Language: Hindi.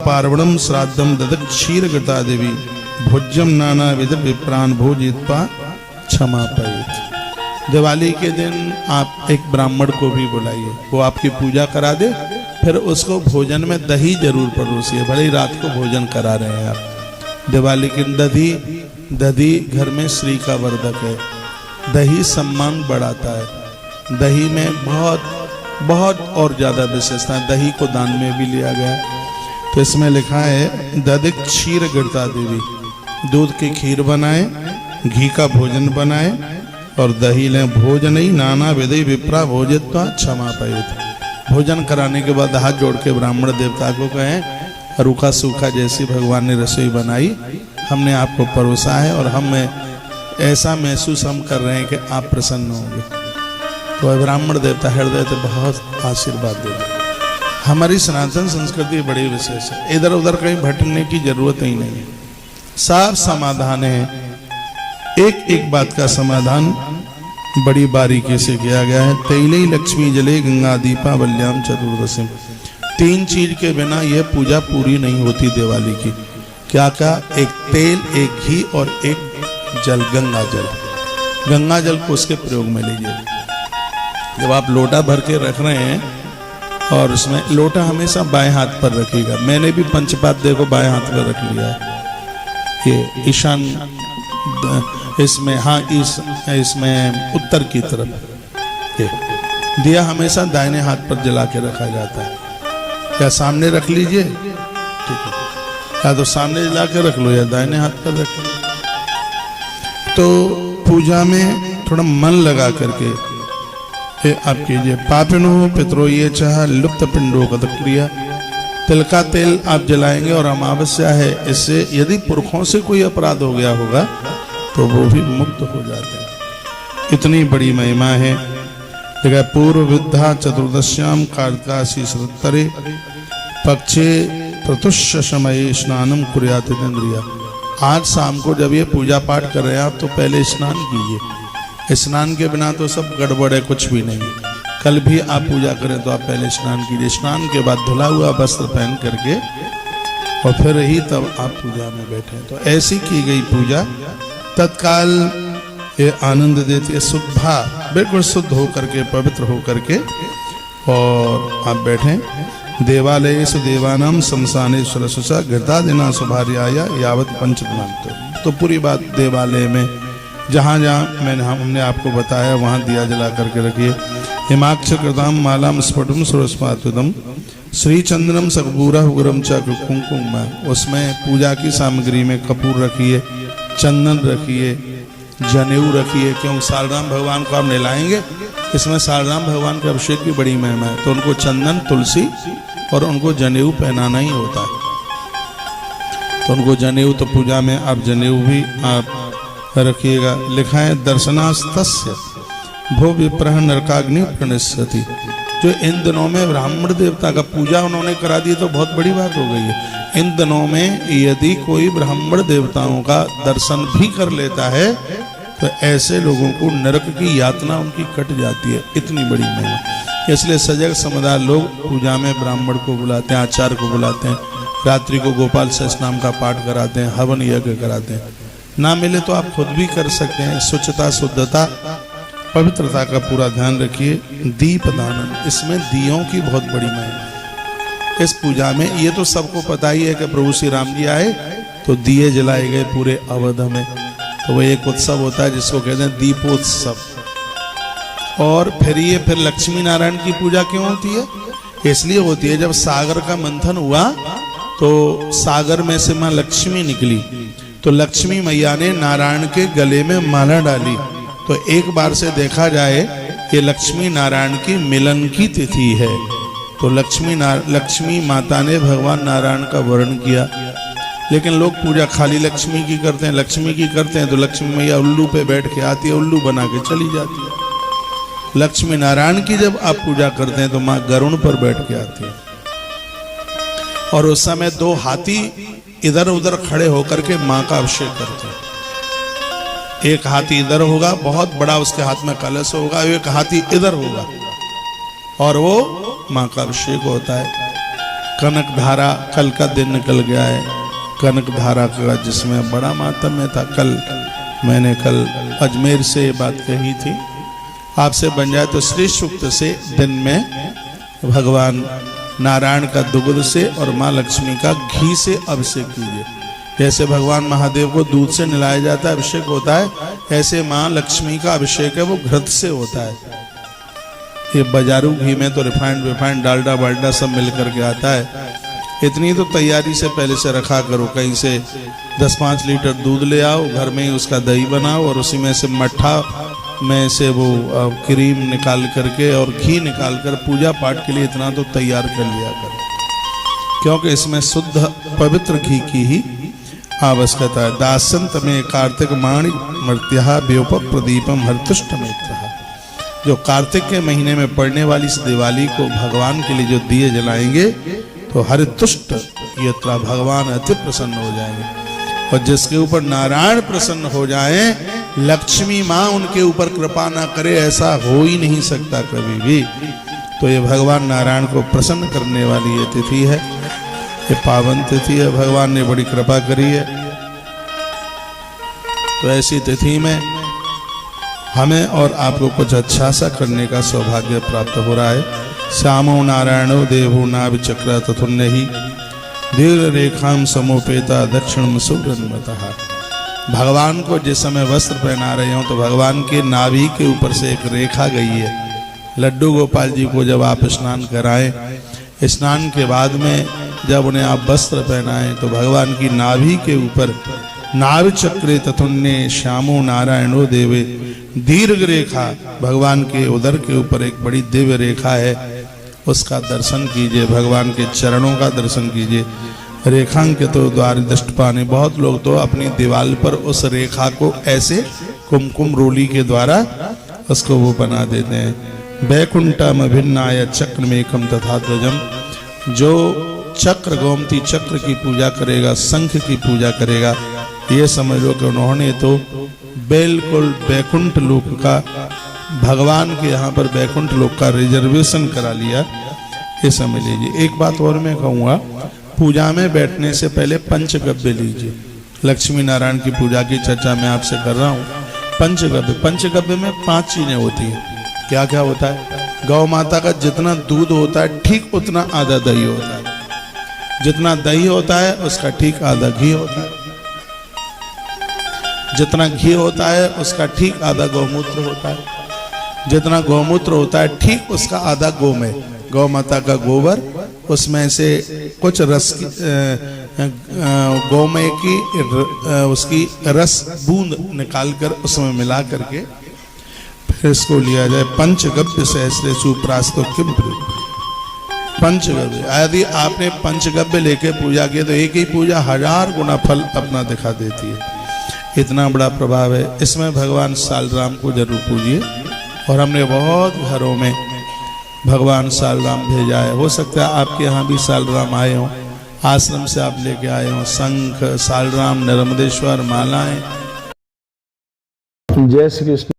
पार्वणम श्राद्धम ददक क्षीर गता देवी भोज्यम नाना विध विप्रान भोजित्वा क्षमा पायित। दिवाली के दिन आप एक ब्राह्मण को भी बुलाइए, वो आपकी पूजा करा दे, फिर उसको भोजन में दही जरूर परोसिए, भले ही रात को भोजन करा रहे हैं आप। दिवाली की दही घर में श्री का वर्धक है, दही सम्मान बढ़ाता है, दही में बहुत और ज्यादा विशेषता है। दही को दान में भी लिया गया है। तो इसमें लिखा है दधिक क्षीर गिरता देवी, दूध की खीर बनाए, घी का भोजन बनाए और दही लें। भोजन ही नाना विधि विप्रा भोजित्वा क्षमा पायित। भोजन कराने के बाद हाथ जोड़ के ब्राह्मण देवता को कहें रूखा सूखा जैसी भगवान ने रसोई बनाई, हमने आपको परोसा है और हमें ऐसा महसूस हम कर रहे हैं कि आप प्रसन्न होंगे। तो ब्राह्मण देवता हृदय से बहुत आशीर्वाद देते। हमारी सनातन संस्कृति बड़ी विशेष है, इधर उधर कहीं भटकने की जरूरत ही नहीं है, सब समाधान है। एक एक बात का समाधान बड़ी बारीकी से किया गया है। तैले लक्ष्मी जले गंगा दीपा बल्याम चतुर्दशी, तीन चीज के बिना यह पूजा पूरी नहीं होती दिवाली की। क्या क्या? एक तेल, एक घी और एक जल, गंगा जल। गंगा जल को उसके प्रयोग में लीजिए। जब आप लोटा भर के रख रहे हैं और उसमें लोटा हमेशा बाएं हाथ पर रखिएगा। मैंने भी पंचपाद्य को बाएं हाथ पर रख लिया है। ये ईशान इसमें, हाँ इसमें उत्तर की तरफ। ये दिया हमेशा दाहिने हाथ पर जला के रखा जाता है। या सामने रख लीजिए, ठीक है, या तो सामने जला के रख लो या दाहिने हाथ पर रख लो। तो पूजा में थोड़ा मन लगा करके आप कीजिए। पापिनो पितरो ये चाह लुप्त पिंडो कदक्रिया, तिल का तेल आप जलाएंगे और अमावस्या है, इससे यदि पुरखों से कोई अपराध हो गया होगा तो वो भी मुक्त हो जाते हैं। इतनी बड़ी महिमा है। देखा पूर्व विद्धा चतुर्दश्याम कार्तिकासी सत्तरे पक्षे प्रतुष्य समय स्नानम कुर्यात इंद्रिया। आज शाम को जब ये पूजा पाठ कर रहे हैं आप तो पहले स्नान कीजिए। स्नान के बिना तो सब गड़बड़ है, कुछ भी नहीं। कल भी आप पूजा करें तो आप पहले स्नान कीजिए। स्नान के बाद धुला हुआ वस्त्र पहन करके और फिर ही तब आप पूजा में बैठे। तो ऐसी की गई पूजा तत्काल ये आनंद देती है। शुद्धा, बिल्कुल शुद्ध हो करके, पवित्र हो करके और आप बैठे। देवालय देवानाम शमशानेश्वर सुसा घृता देना सुभार्याया यावत पंचतमांत। तो पूरी बात देवालय में जहाँ जहाँ हमने आपको बताया वहाँ दिया जला करके रखिए। हिमाक्ष कृताम मालाम स्फुटम सुरस्पातुदम श्री चंद्रम सकबूरा गुरम च कुमकुम, उसमें पूजा की सामग्री में कपूर रखिए, चंदन रखिए, जनेऊ रखिए। क्योंकि सालराम भगवान को आप नहलाएंगे, इसमें सालराम भगवान के अभिषेक की बड़ी महिमा है। तो उनको चंदन, तुलसी और उनको जनेऊ पहनाना ही होता है। तो उनको जनेऊ, तो पूजा में आप जनेऊ भी आप रखिएगा। लिखा है दर्शनास्तस्य भो विप्रह नरकाग्नि प्रणश्यति। जो इन दिनों में ब्राह्मण देवता का पूजा उन्होंने करा दी तो बहुत बड़ी बात हो गई है। इन दिनों में यदि कोई ब्राह्मण देवताओं का दर्शन भी कर लेता है तो ऐसे लोगों को नरक की यातना उनकी कट जाती है। इतनी बड़ी महिमा, इसलिए सजग समुदाय लोग पूजा में ब्राह्मण को बुलाते हैं, आचार्य को बुलाते हैं, रात्रि को गोपाल सहस्त्र नाम का पाठ कराते हैं, हवन यज्ञ कराते हैं। ना मिले तो आप खुद भी कर सकते हैं। स्वच्छता, शुद्धता, पवित्रता का पूरा ध्यान रखिए। दीप दानन, इसमें दियों की बहुत बड़ी महिमा। इस पूजा में ये तो सबको पता ही है कि प्रभु श्री राम जी आए तो दिए जलाए गए पूरे अवध में। तो वो एक उत्सव होता है जिसको कहते हैं दीपोत्सव। और फिर लक्ष्मी नारायण की पूजा क्यों होती है? इसलिए होती है जब सागर का मंथन हुआ तो सागर में से मां लक्ष्मी निकली, तो लक्ष्मी मैया ने नारायण के गले में माला डाली। तो एक बार से देखा जाए कि लक्ष्मी नारायण की मिलन की तिथि है। तो लक्ष्मी माता ने भगवान नारायण का वर्ण किया। लेकिन लोग पूजा खाली लक्ष्मी की करते हैं, लक्ष्मी की करते हैं तो लक्ष्मी मैया उल्लू पे बैठ के आती है, उल्लू बना के चली जाती है। लक्ष्मी नारायण की जब आप पूजा करते हैं तो माँ गरुण पर बैठ के आती है। और उस समय दो हाथी इधर उधर खड़े होकर के माँ का अभिषेक करते हैं। एक हाथी इधर होगा, बहुत बड़ा उसके हाथ में कलश होगा, एक हाथी इधर होगा और वो माँ का अभिषेक होता है। कनक धारा कल का दिन निकल गया है, कनक धारा का जिसमें बड़ा मातम्य था। मैंने कल अजमेर से ये बात कही थी, आपसे बन जाए तो श्री सूक्त से दिन में भगवान नारायण का दुग्ध से और माँ लक्ष्मी का घी से अभिषेक कीजिए। जैसे भगवान महादेव को दूध से नहलाया जाता है, अभिषेक होता है, ऐसे माँ लक्ष्मी का अभिषेक है वो घृत से होता है। ये बाजारू घी में तो रिफाइंड डालडा बाल्डा सब मिल करके आता है। इतनी तो तैयारी से पहले से रखा करो, कहीं से 10-5 लीटर दूध ले आओ, घर में ही उसका दही बनाओ और उसी में से मट्ठा में से वो क्रीम निकाल करके और घी निकाल कर पूजा पाठ के लिए इतना तो तैयार कर लिया करो, क्योंकि इसमें शुद्ध पवित्र घी की ही आवश्यकता है। दासंत में कार्तिक माणि मर्त्या व्योप प्रदीपम हरतुष्ट मित्र। जो कार्तिक के महीने में पड़ने वाली इस दिवाली को भगवान के लिए जो दिए जलाएंगे तो हरितुष्ट यत्रा भगवान अति प्रसन्न हो जाएंगे। और जिसके ऊपर नारायण प्रसन्न हो जाए, लक्ष्मी माँ उनके ऊपर कृपा ना करे, ऐसा हो ही नहीं सकता कभी भी। तो ये भगवान नारायण को प्रसन्न करने वाली ये तिथि है, ये पावन तिथि है, भगवान ने बड़ी कृपा करी है। तो ऐसी तिथि में हमें और आपको कुछ अच्छा सा करने का सौभाग्य प्राप्त हो रहा है। श्यामो नारायणो देवो नाभि चक्र तथुन्य ही दीर्घ रेखाम समोपेता दक्षिण सुब्रन्मतः। भगवान को जिस समय वस्त्र पहना रहे हो तो भगवान के नाभि के ऊपर से एक रेखा गई है। लड्डू गोपाल जी को जब आप स्नान कराएं, स्नान के बाद में जब उन्हें आप वस्त्र पहनाएं तो भगवान की नाभि के ऊपर नाभि चक्रे तथुन्य श्यामो नारायणो देवे दीर्घ रेखा, भगवान के उदर के ऊपर एक बड़ी दिव्य रेखा है, उसका दर्शन कीजिए, भगवान के चरणों का दर्शन कीजिए। रेखांकित तो द्वार दृष्ट पाने, बहुत लोग तो अपनी दीवार पर उस रेखा को ऐसे कुमकुम रोली के द्वारा उसको वो बना देते हैं। वैकुंठम अभिन्नाय चक्र मेकम तथा ध्वजम। जो चक्र गोमती चक्र की पूजा करेगा, शंख की पूजा करेगा, ये समझ लो कि उन्होंने तो बिल्कुल वैकुंठ लोक का, भगवान के यहाँ पर वैकुंठ लोक का रिजर्वेशन करा लिया, ये समझ लीजिए। एक बात और मैं कहूँगा, पूजा में बैठने से पहले पंचगव्य लीजिए। लक्ष्मी नारायण की पूजा की चर्चा मैं आपसे कर रहा हूँ। पंचगव्य में 5 चीजें होती हैं। क्या क्या होता है? गौ माता का जितना दूध होता है ठीक उतना आधा दही होता है, जितना दही होता है उसका ठीक आधा घी होता है, जितना घी होता है उसका ठीक आधा गौमूत्र होता है, जितना गौमूत्र होता है ठीक उसका आधा गोमय, गौ माता का गोबर, उसमें से कुछ रस गौमय की उसकी रस बूंद निकाल कर उसमें मिला करके फिर इसको लिया जाए। पंचगव्य सहस्रेषु प्रास्तो किम पंचगव्य। यदि आपने पंचगव्य लेके पूजा की तो एक ही पूजा 1000 गुना फल अपना दिखा देती है। इतना बड़ा प्रभाव है इसमें। भगवान सालराम को जरूर पूजिए, और हमने बहुत घरों में भगवान सालराम भेजा है। हो सकता है आपके यहाँ भी सालराम आए हों, आश्रम से आप लेके आए हों शंख, सालराम, नर्मदेश्वर, मालाएं। जय श्री कृष्ण।